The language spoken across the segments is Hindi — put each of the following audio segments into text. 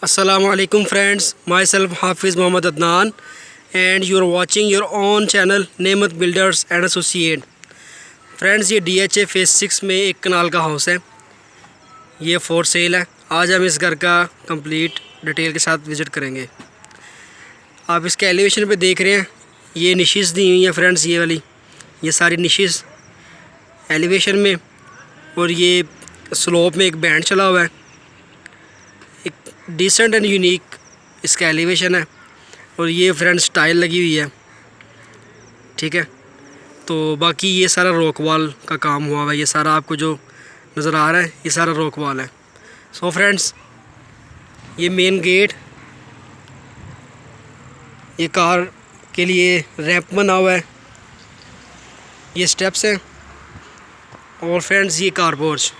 Assalamu alaikum friends, myself Hafiz Mohammad Adnan and you are watching your own channel नेमत बिल्डर्स एंड एसोसिएट। फ्रेंड्स, ये DHA फेज़ 6 में एक कनाल का हाउस है। ये फॉर सेल है। आज हम इस घर का कंप्लीट डिटेल के साथ विज़िट करेंगे। आप इसके एलिवेशन पे देख रहे हैं, ये निशेज़ दी हुई हैं फ्रेंड्स, ये सारी निशेज़ एलिवेशन में, और ये स्लोप में एक बैंड चला हुआ है। एक डिसेंट एंड यूनिक इसका एलिवेशन है और ये फ्रेंड्स टाइल लगी हुई है। ठीक है, तो बाकी ये सारा रॉक वॉल का काम हुआ हुआ है। ये सारा आपको जो नज़र आ रहा है ये सारा रॉक वॉल है। सो फ्रेंड्स, ये मेन गेट, ये कार के लिए रैंप बना हुआ है, ये स्टेप्स हैं, और फ्रेंड्स ये कार पोर्च।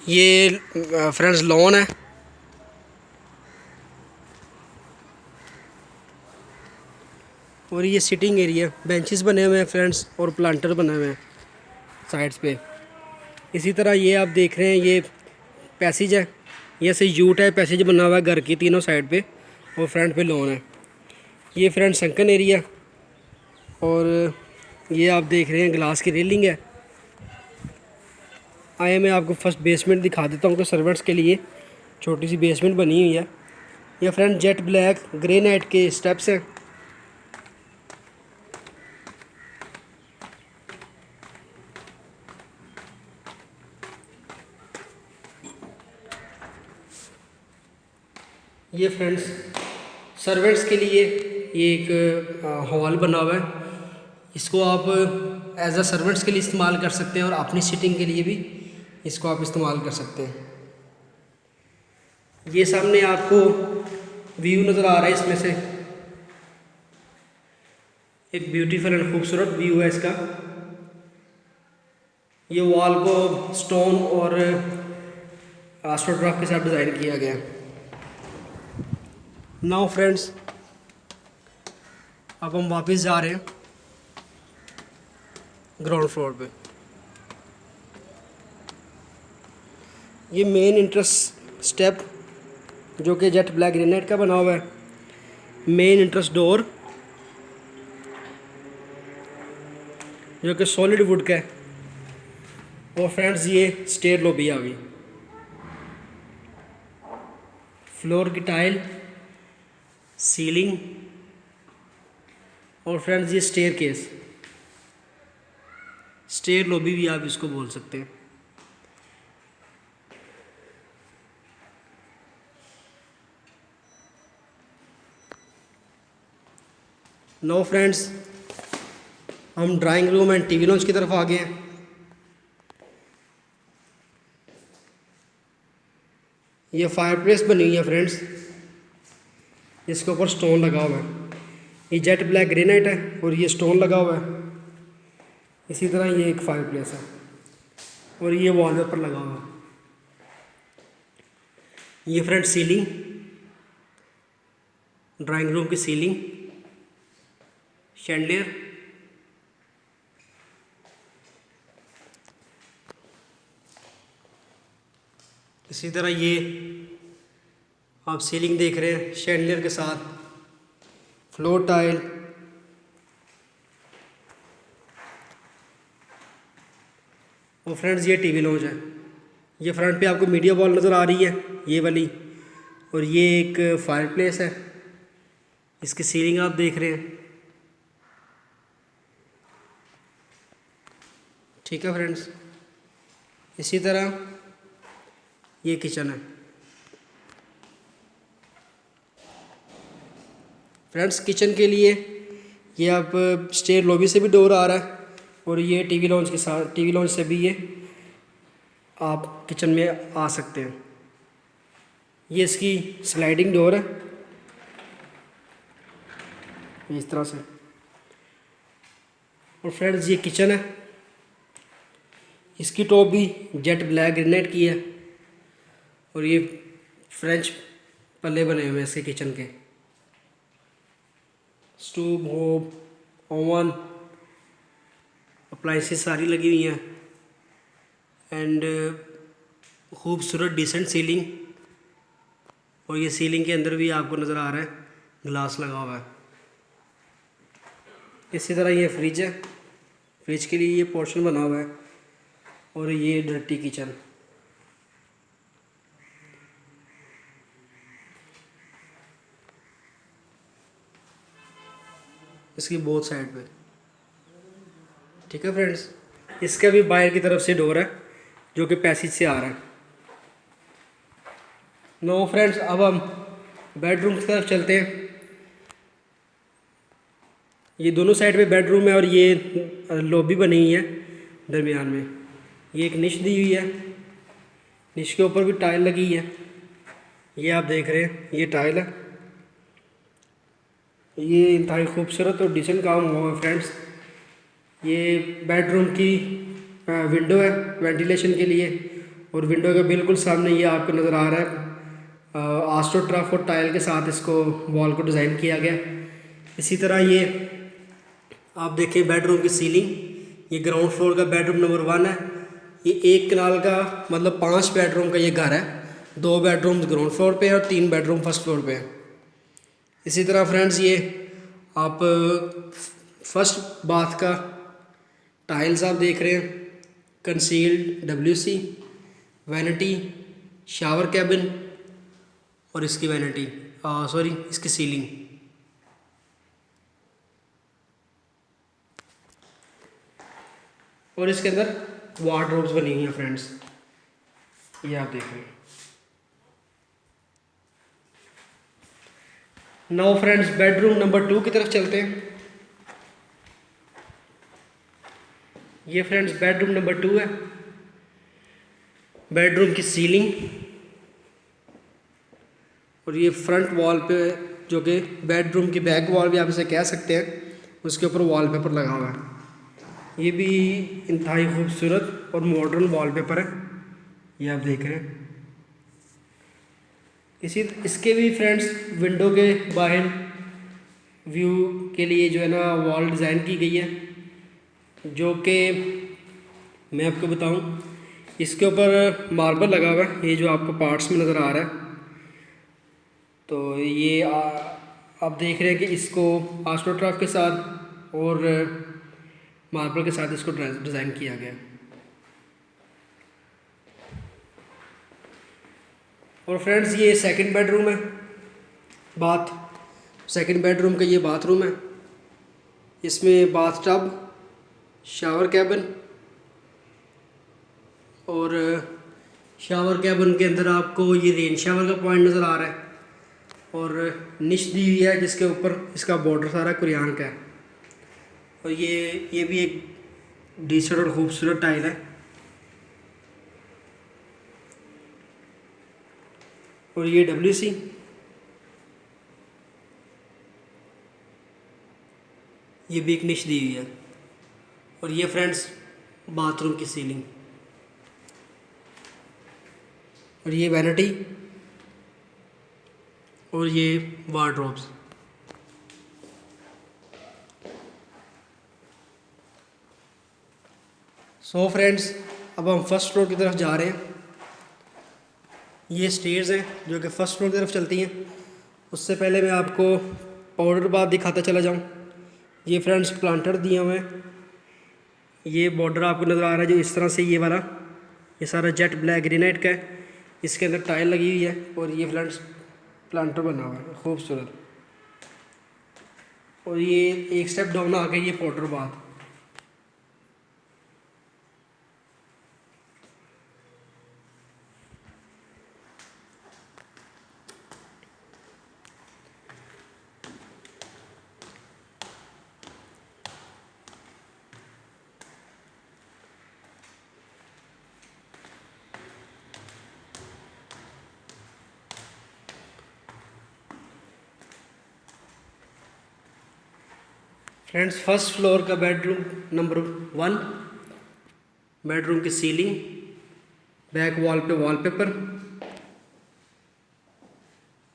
ये फ्रेंड्स लॉन है। और ये सिटिंग एरिया, बेंचेस बने हुए हैं फ्रेंड्स और प्लांटर बने हुए हैं साइड्स पे। इसी तरह ये आप देख रहे हैं, ये पैसेज है, ये से यू टाइप पैसेज बना हुआ है घर की तीनों साइड पे, और फ्रंट पे लॉन है। ये फ्रेंड्स संकन एरिया, और ये आप देख रहे हैं ग्लास की रेलिंग है। आए मैं आपको फर्स्ट बेसमेंट दिखा देता हूँ कि सर्वेंट्स के लिए छोटी सी बेसमेंट बनी हुई है। ये फ्रेंड जेट ब्लैक ग्रेनाइट के स्टेप्स हैं। ये फ्रेंड्स सर्वेंट्स के लिए ये एक हॉल बना हुआ है। इसको आप एज अ सर्वेंट्स के लिए इस्तेमाल कर सकते हैं और अपनी सीटिंग के लिए भी इसको आप इस्तेमाल कर सकते हैं। ये सामने आपको व्यू नज़र आ रहा है, इसमें से एक ब्यूटीफुल एंड खूबसूरत व्यू है इसका। ये वॉल को स्टोन और एस्ट्रोटर्फ के साथ डिज़ाइन किया गया है। नाउ फ्रेंड्स, अब हम वापस जा रहे हैं ग्राउंड फ्लोर पे। ये मेन इंट्रेंस स्टेप जो कि जेट ब्लैक ग्रेनाइट का बना हुआ है। मेन इंट्रेंस डोर जो कि सॉलिड वुड का है। और फ्रेंड्स ये स्टेयर लॉबी आ गई, फ्लोर की टाइल, सीलिंग, और फ्रेंड्स ये स्टेयर केस, स्टेयर लॉबी भी आप इसको बोल सकते हैं। नो फ्रेंड्स, हम drawing room and TV launch की तरफ आ गए हैं। ये फायरप्लेस बनी हुई है फ्रेंड्स, इसके ऊपर स्टोन लगा हुआ है। ये जेट ब्लैक ग्रेनाइट है और ये स्टोन लगा हुआ है। इसी तरह ये एक फायरप्लेस है और ये वॉलपेपर लगा हुआ है। ये फ्रेंड्स सीलिंग, ड्राइंग रूम की सीलिंग, शैंडलियर, इसी तरह ये आप सीलिंग देख रहे हैं शैंडलियर के साथ, फ्लोर टाइल, और फ्रेंड्स ये टीवी लॉन्च है। ये फ्रंट पे आपको मीडिया वॉल नज़र आ रही है ये वाली, और ये एक फायरप्लेस है। इसकी सीलिंग आप देख रहे हैं। ठीक है फ्रेंड्स, इसी तरह ये किचन है। फ्रेंड्स किचन के लिए ये आप स्टेयर लॉबी से भी डोर आ रहा है, और ये टीवी लॉन्च के साथ, टीवी लॉन्च से भी ये आप किचन में आ सकते हैं। ये इसकी स्लाइडिंग डोर है इस तरह से। और फ्रेंड्स ये किचन है, इसकी टॉप भी जेट ब्लैक ग्रेनाइट की है, और ये फ्रेंच पल्ले बने हुए हैं इसके किचन के। स्टोव, होब, ओवन, अप्लाइंसेस सारी लगी हुई हैं एंड खूबसूरत डिसेंट सीलिंग। और ये सीलिंग के अंदर भी आपको नज़र आ रहा है ग्लास लगा हुआ है। इसी तरह ये फ्रिज है, फ्रिज के लिए ये पोर्शन बना हुआ है। और ये डर्टी किचन। इसकी बोथ साइड पे, ठीक है फ्रेंड्स। इसका भी बाहर की तरफ से डोर है जो कि पैसेज से आ रहा है। नो फ्रेंड्स, अब हम बेडरूम की तरफ चलते हैं। ये दोनों साइड पे बेडरूम है और ये लॉबी बनी हुई है दरमियान में। ये एक निश दी हुई है, निश के ऊपर भी टाइल लगी है। ये आप देख रहे हैं, ये टाइल है। ये इंतहाई खूबसूरत और डिसेंट काम हुआ है फ्रेंड्स। ये बेडरूम की विंडो है वेंटिलेशन के लिए। और विंडो के बिल्कुल सामने ये आपको नज़र आ रहा है आस्ट्रोट्रफ और टाइल के साथ इसको वॉल को डिज़ाइन किया गया। इसी तरह ये आप देखें बेडरूम की सीलिंग। ये ग्राउंड फ्लोर का बेडरूम नंबर 1 है। ये 1 कनाल का मतलब 5 बेडरूम का ये घर है। 2 बेडरूम ग्राउंड फ्लोर पे है और 3 बेडरूम फर्स्ट फ्लोर पे है। इसी तरह फ्रेंड्स ये आप फर्स्ट बाथ का टाइल्स आप देख रहे हैं, concealed WC, vanity, shower cabin और इसकी वैनिटी इसकी सीलिंग। और इसके अंदर वार्डरोब्स बनी हुई हैं फ्रेंड्स, ये आप देख रहे हैं। नाउ फ्रेंड्स बेडरूम नंबर 2 की तरफ चलते हैं। ये फ्रेंड्स बेडरूम नंबर 2 है। बेडरूम की सीलिंग और ये फ्रंट वॉल पे जो कि बेडरूम की बैक वॉल भी आप इसे कह सकते हैं, उसके ऊपर वॉलपेपर लगा हुआ है। ये भी इंतहाई खूबसूरत और मॉडर्न वॉलपेपर है, ये आप देख रहे हैं। इसके भी फ्रेंड्स विंडो के बाहर व्यू के लिए जो है ना वॉल डिज़ाइन की गई है, जो कि मैं आपको बताऊं, इसके ऊपर मार्बल लगा हुआ है। ये जो आपको पार्ट्स में नज़र आ रहा है, तो ये आप देख रहे हैं कि इसको आस्ट्रोट्रफ के साथ और मार्बल के साथ इसको डिज़ाइन किया गया। और फ्रेंड्स ये सेकंड बेडरूम है, सेकंड बेडरूम का ये बाथरूम है। इसमें बाथ टब, शावर कैबिन और शावर कैबिन के अंदर आपको ये रेन शावर का पॉइंट नज़र आ रहा है। और निश दी हुई है जिसके ऊपर इसका बॉर्डर सारा कुरियान का है। और ये भी एक डिसेंट और ख़ूबसूरत टाइल है। और ये WC, ये भी एक निश दी हुई है। और ये फ्रेंड्स बाथरूम की सीलिंग और ये वैनिटी और ये वार्डरोब्स। सो फ्रेंड्स अब हम फर्स्ट फ्लोर की तरफ जा रहे हैं। ये स्टेयर्स हैं जो कि फर्स्ट फ्लोर की तरफ चलती हैं। उससे पहले मैं आपको पाउडर बाथ दिखाता चला जाऊं। ये फ्रेंड्स प्लांटर दिए हुए हैं। ये बॉर्डर आपको नज़र आ रहा है जो इस तरह से, ये वाला ये सारा जेट ब्लैक ग्रेनाइट का है। इसके अंदर टाइल लगी हुई है और ये फ्रेंड्स प्लांटर बना हुआ है खूबसूरत। और ये एक स्टेप डाउन आके ये powder bath. Friends first floor का बेडरूम नंबर 1, बेडरूम की सीलिंग, बैक वॉल पे वॉलपेपर,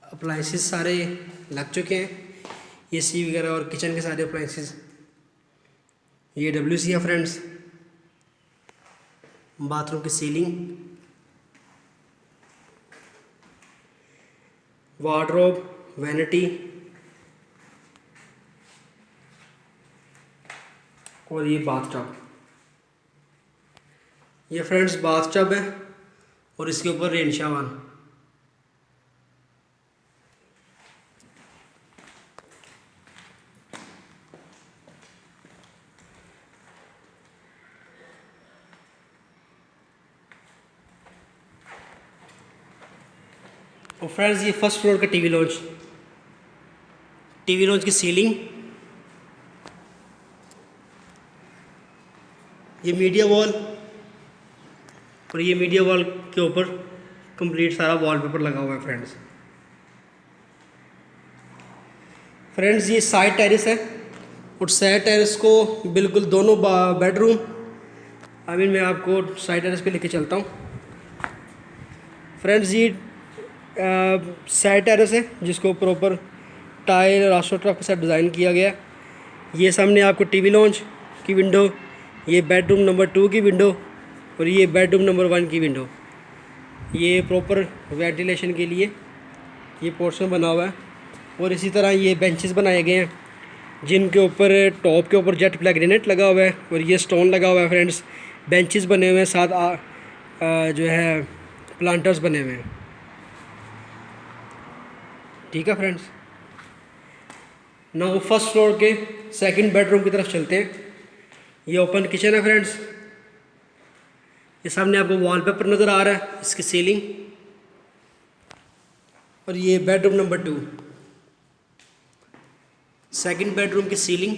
अप्लाइंसेस सारे लग चुके हैं, AC वगैरह और किचन के सारे अप्लाइंसेस। ये WC है फ्रेंड्स। बाथरूम की सीलिंग, वार्डरोब, वैनिटी और ये बाथटब। ये फ्रेंड्स बाथटब है और इसके ऊपर रेन शावर। और फ्रेंड्स ये फर्स्ट फ्लोर का टीवी लॉन्च की सीलिंग, ये मीडिया वॉल और ये मीडिया वॉल के ऊपर कंप्लीट सारा वॉलपेपर लगा हुआ है फ्रेंड्स ये साइड टेरेस है और साइड टेरेस को बिल्कुल दोनों बेडरूम, मैं आपको साइड टेरेस पे लेके चलता हूँ। फ्रेंड्स ये साइड टेरेस है जिसको प्रॉपर टाइल और आस्ट्रोटर्फ के साथ डिज़ाइन किया गया। ये सामने आपको टीवी लॉन्च की विंडो, ये बेडरूम नंबर 2 की विंडो और ये बेडरूम नंबर 1 की विंडो। ये प्रॉपर वेंटिलेशन के लिए ये पोर्शन बना हुआ है। और इसी तरह ये बेंचेस बनाए गए हैं जिनके ऊपर टॉप के ऊपर जेट ब्लैक ग्रेनाइट लगा हुआ है और ये स्टोन लगा हुआ है फ्रेंड्स। बेंचेस बने हुए हैं, साथ जो है प्लांटर्स बने हुए हैं। ठीक है फ्रेंड्स, नाउ फर्स्ट फ्लोर के सेकंड बेडरूम की तरफ चलते हैं। ये ओपन किचन है फ्रेंड्स। ये सामने आपको वॉलपेपर नज़र आ रहा है, इसकी सीलिंग। और ये बेडरूम नंबर 2, सेकंड बेडरूम की सीलिंग।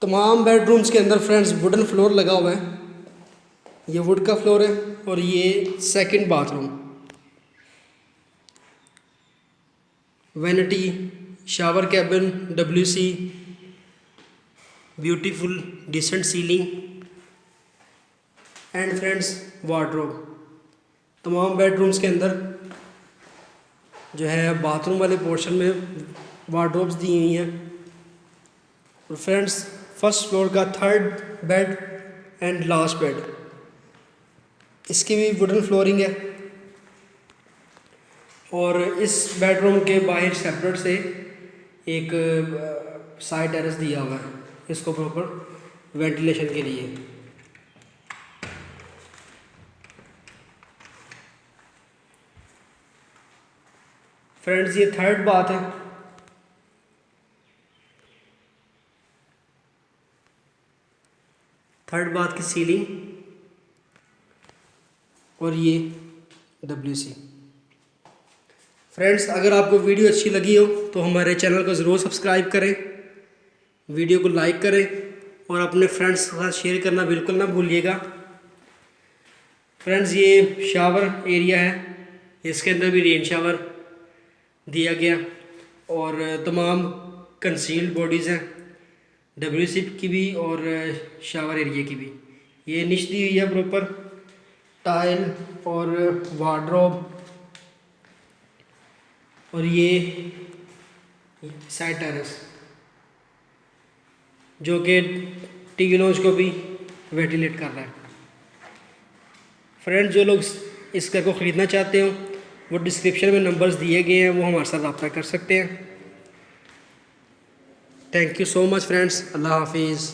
तमाम बेडरूम्स के अंदर फ्रेंड्स वुडन फ्लोर लगा हुआ है। ये वुड का फ्लोर है और ये second bathroom. Vanity, shower cabin, WC, beautiful decent ceiling and friends wardrobe. तमाम बेडरूम्स के अंदर जो है बाथरूम वाले पोर्शन में वार्डरोब्स दी हुई हैं। और फ्रेंड्स फर्स्ट फ्लोर का third bed and last bed, इसकी भी वुडन फ्लोरिंग है। और इस बेडरूम के बाहर सेपरेट से एक साइड टेरेस दिया हुआ है इसको प्रॉपर वेंटिलेशन के लिए। फ्रेंड्स ये थर्ड बाथ है। थर्ड बाथ की सीलिंग और ये WC। फ्रेंड्स अगर आपको वीडियो अच्छी लगी हो तो हमारे चैनल को ज़रूर सब्सक्राइब करें, वीडियो को लाइक करें और अपने फ्रेंड्स के साथ शेयर करना बिल्कुल ना भूलिएगा। फ्रेंड्स ये शावर एरिया है, इसके अंदर भी रेन शावर दिया गया और तमाम कंसील्ड बॉडीज़ हैं, WC की भी और शावर एरिया की भी। ये निच दी हुई है प्रॉपर टाइल और वार्डरोब। और ये साइड टेरेस जो कि टीवी लॉन्च को भी वेंटिलेट कर रहा है। फ्रेंड्स जो लोग इस घर को ख़रीदना चाहते हो वो डिस्क्रिप्शन में नंबर्स दिए गए हैं, वो हमारे साथ रब्ता कर सकते हैं। Thank you so much friends, अल्लाह हाफिज़।